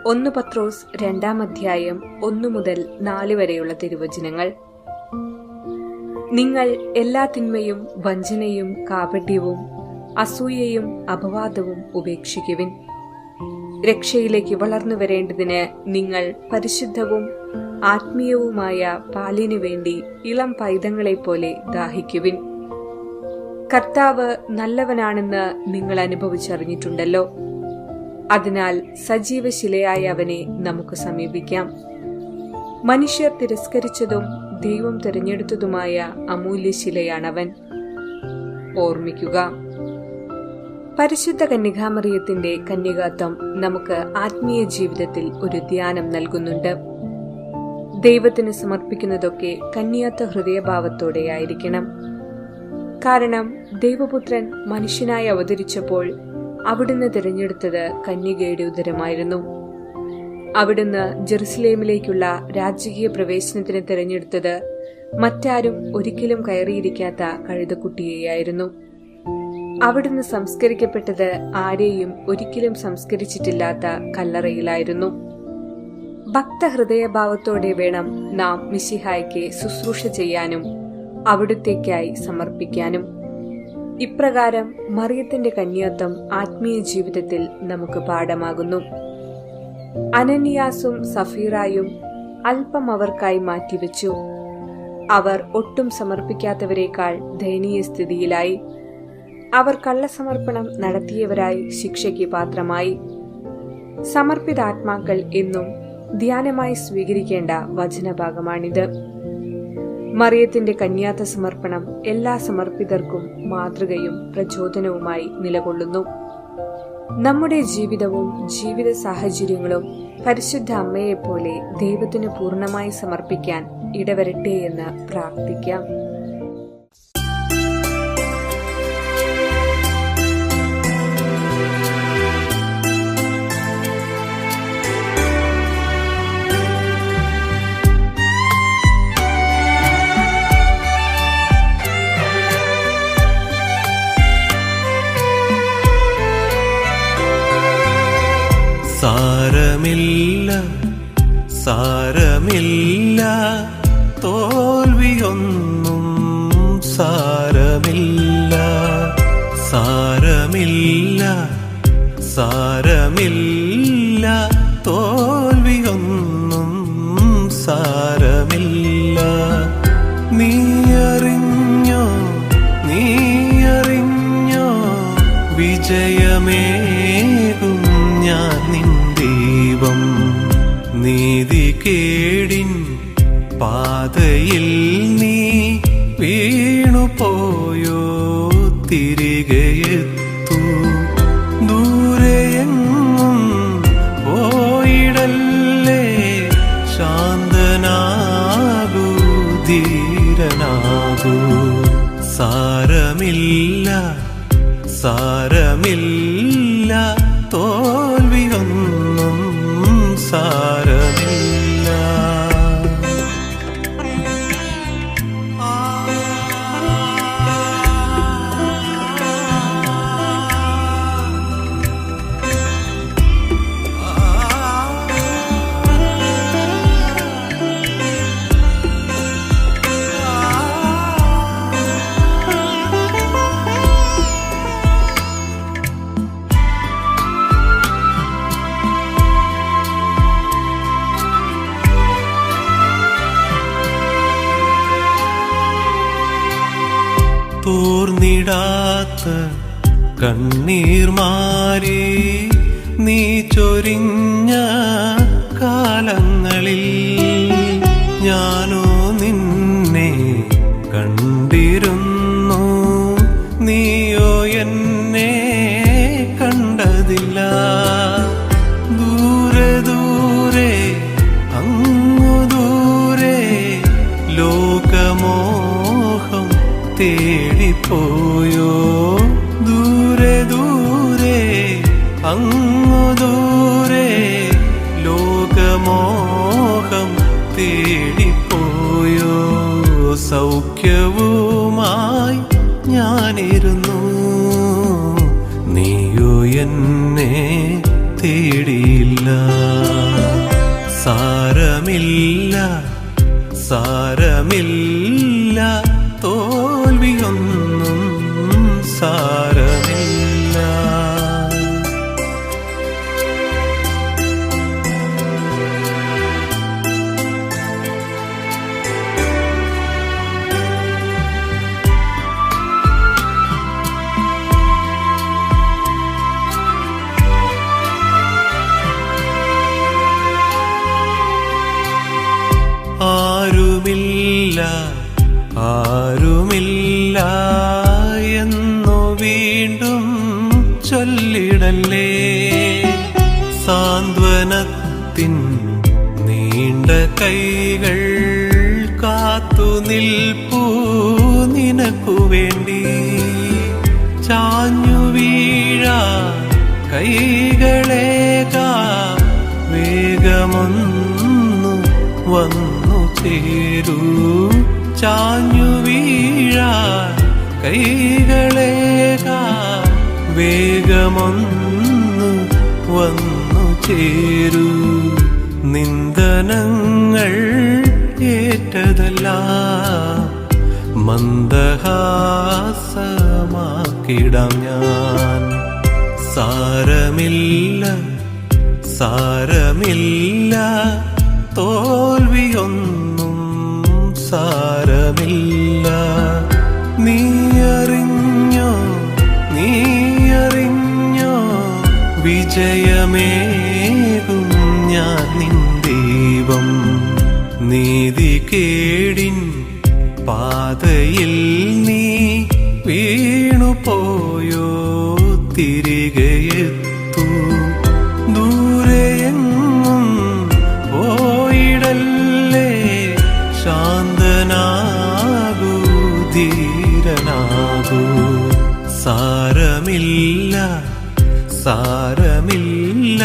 1 പത്രോസ് 2-ാം അധ്യായം 1 മുതൽ 4 വരെയുള്ള തിരുവചനങ്ങൾ. നിങ്ങൾ എല്ലാ തിന്മയും വഞ്ചനയും കാപട്യവും അസൂയയും അപവാദവും ഉപേക്ഷിക്കുവിൻ. രക്ഷയിലേക്ക് വളർന്നു വരേണ്ടതിന് നിങ്ങൾ പരിശുദ്ധവും ആത്മീയവുമായ പാലിനു വേണ്ടി ഇളം പൈതങ്ങളെപ്പോലെ ദാഹിക്കുവിൻ. കർത്താവ് നല്ലവനാണെന്ന് നിങ്ങൾ അനുഭവിച്ചറിഞ്ഞിട്ടുണ്ടല്ലോ. അതിനാൽ സജീവശിലയായ അവനെ നമുക്ക് സമീപിക്കാം. മനുഷ്യർ തിരസ്കരിച്ചതും ദൈവം തിരഞ്ഞെടുത്തതുമായ അമൂല്യശിലയാണവൻ. ഓർമ്മിക്കുക, പരിശുദ്ധ കന്യകാമറിയത്തിന്റെ കന്യകാത്വം നമുക്ക് ആത്മീയ ജീവിതത്തിൽ ഒരു ധ്യാനം നൽകുന്നുണ്ട്. ദൈവത്തിന് സമർപ്പിക്കുന്നതൊക്കെ കന്യാത്വ ഹൃദയഭാവത്തോടെയായിരിക്കണം. കാരണം ദൈവപുത്രൻ മനുഷ്യനായി അവതരിച്ചപ്പോൾ അവിടുന്ന് തിരഞ്ഞെടുത്തത് കന്യകയുടെ ഉദരമായിരുന്നു. അവിടുന്ന് ജെറുസലേമിലേക്കുള്ള രാജകീയ പ്രവേശനത്തിന് തിരഞ്ഞെടുത്തത് മറ്റാരും ഒരിക്കലും കയറിയിരിക്കാത്ത കഴുതക്കുട്ടിയെയായിരുന്നു. അവിടുന്ന് സംസ്കരിക്കപ്പെട്ടത് ആരെയും ഒരിക്കലും സംസ്കരിച്ചിട്ടില്ലാത്ത കല്ലറയിലായിരുന്നു. ഭക്തഹൃദയഭാവത്തോടെ വേണം നാം മിശിഹായ്ക്ക് ശുശ്രൂഷ ചെയ്യാനും അവിടുത്തേക്കായി സമർപ്പിക്കാനും. ഇപ്രകാരം മറിയത്തിന്റെ കന്യാത്വം ആത്മീയ ജീവിതത്തിൽ നമുക്ക് പാഠമാകുന്നു. അനനിയാസും സഫീറായും അല്പം അവർക്കായി മാറ്റിവെച്ചു. അവർ ഒട്ടും സമർപ്പിക്കാത്തവരെക്കാൾ ദയനീയ സ്ഥിതിയിലായി. അവർ കള്ളസമർപ്പണം നടത്തിയവരായി ശിക്ഷയ്ക്ക് പാത്രമായി. സമർപ്പിതാത്മാക്കൾ എന്നും ധ്യാനമായി സ്വീകരിക്കേണ്ട വചനഭാഗമാണിത്. മറിയത്തിന്റെ കന്യാത്വ സമർപ്പണം എല്ലാ സമർപ്പിതർക്കും മാതൃകയും പ്രചോദനവുമായി നിലകൊള്ളുന്നു. നമ്മുടെ ജീവിതവും ജീവിത സാഹചര്യങ്ങളും പരിശുദ്ധ അമ്മയെപ്പോലെ ദൈവത്തിന് പൂർണ്ണമായി സമർപ്പിക്കാൻ ഇടവരട്ടെ എന്ന് പ്രാർത്ഥിക്കാം. സാരമില്ല സാരമില്ല തോൽവിയൊന്നും സാരമില്ല. സാരമില്ല സാരമില്ല തോൽവിയൊന്നും സാരമില്ല. നീയറിഞ്ഞോ നീയറിഞ്ഞോ വിജയമേകും ഞാൻ നിൻ ദൈവം. നീതികേടിൻ പാതയിൽ നീ വീണുപോയോ തിരികെയെത്തൂ. ദൂരെയെങ്ങും പോയിടല്ലേ, ശാന്തനാകൂ ധീരനാകൂ. സാരമില്ല സാരമില്ല തോൽവിയൊന്നും സാരമില്ല. തോർന്നിടാത്ത കണ്ണീർ മാറി നീ ചൊരിഞ്ഞ കാലങ്ങളിൽ ഞാനോ നിന്നെ കണ്ടിരുന്നു, നീയോ എന്നെ കണ്ടതില്ല. ദൂരെ ദൂരെ അങ്ങു ദൂരെ ലോകമോഹം തേടിപ്പോയോ. ദൂരെ ദൂരെ അങ്ങു ദൂരെ ലോകമോഹം തേടിപ്പോയോ. സൗഖ്യവുമായി ഞാനിരുന്നു, നീയോ എന്നെ തേടിയില്ല. സാരമില്ല സാരമില്ല തോൽവിയൊന്നും സാരമില്ല. ആരുമില്ല ആരുമില്ല എന്നു വീണ്ടും ചൊല്ലിടല്ലേ. സാന്ത്വനത്തിൻ നീണ്ട കൈകൾ കാത്തു നിൽപ്പൂ നിനക്കു വേണ്ടി. ചാഞ്ഞു വീഴാ കൈകളേകാ വേഗമൊന്നു വന്നു ചേരൂ. ചാഞ്ഞു വീഴാ കൈകളേകാ വേഗമൊന്നു വന്നു ചേരൂ. നിന്ദനങ്ങൾ ഏറ്റതല്ല മന്ദഹാസമാക്കിടാം ഞാൻ. സാരമില്ല സാരമില്ല തോൽവിയൊന്നും സാരമില്ല. നീയറിഞ്ഞോ നീയറിഞ്ഞോ വിജയമേകും ഞാൻ നിൻ ദൈവം. നീതികേടിൻ പാതയിൽ നീ വീണുപോയോ തിരികെയെത്തൂ. ദൂരെയെങ്ങും പോയിടല്ലേ, ശാന്തനാകൂ ധീരനാകൂ. സാരമില്ല സാരമില്ല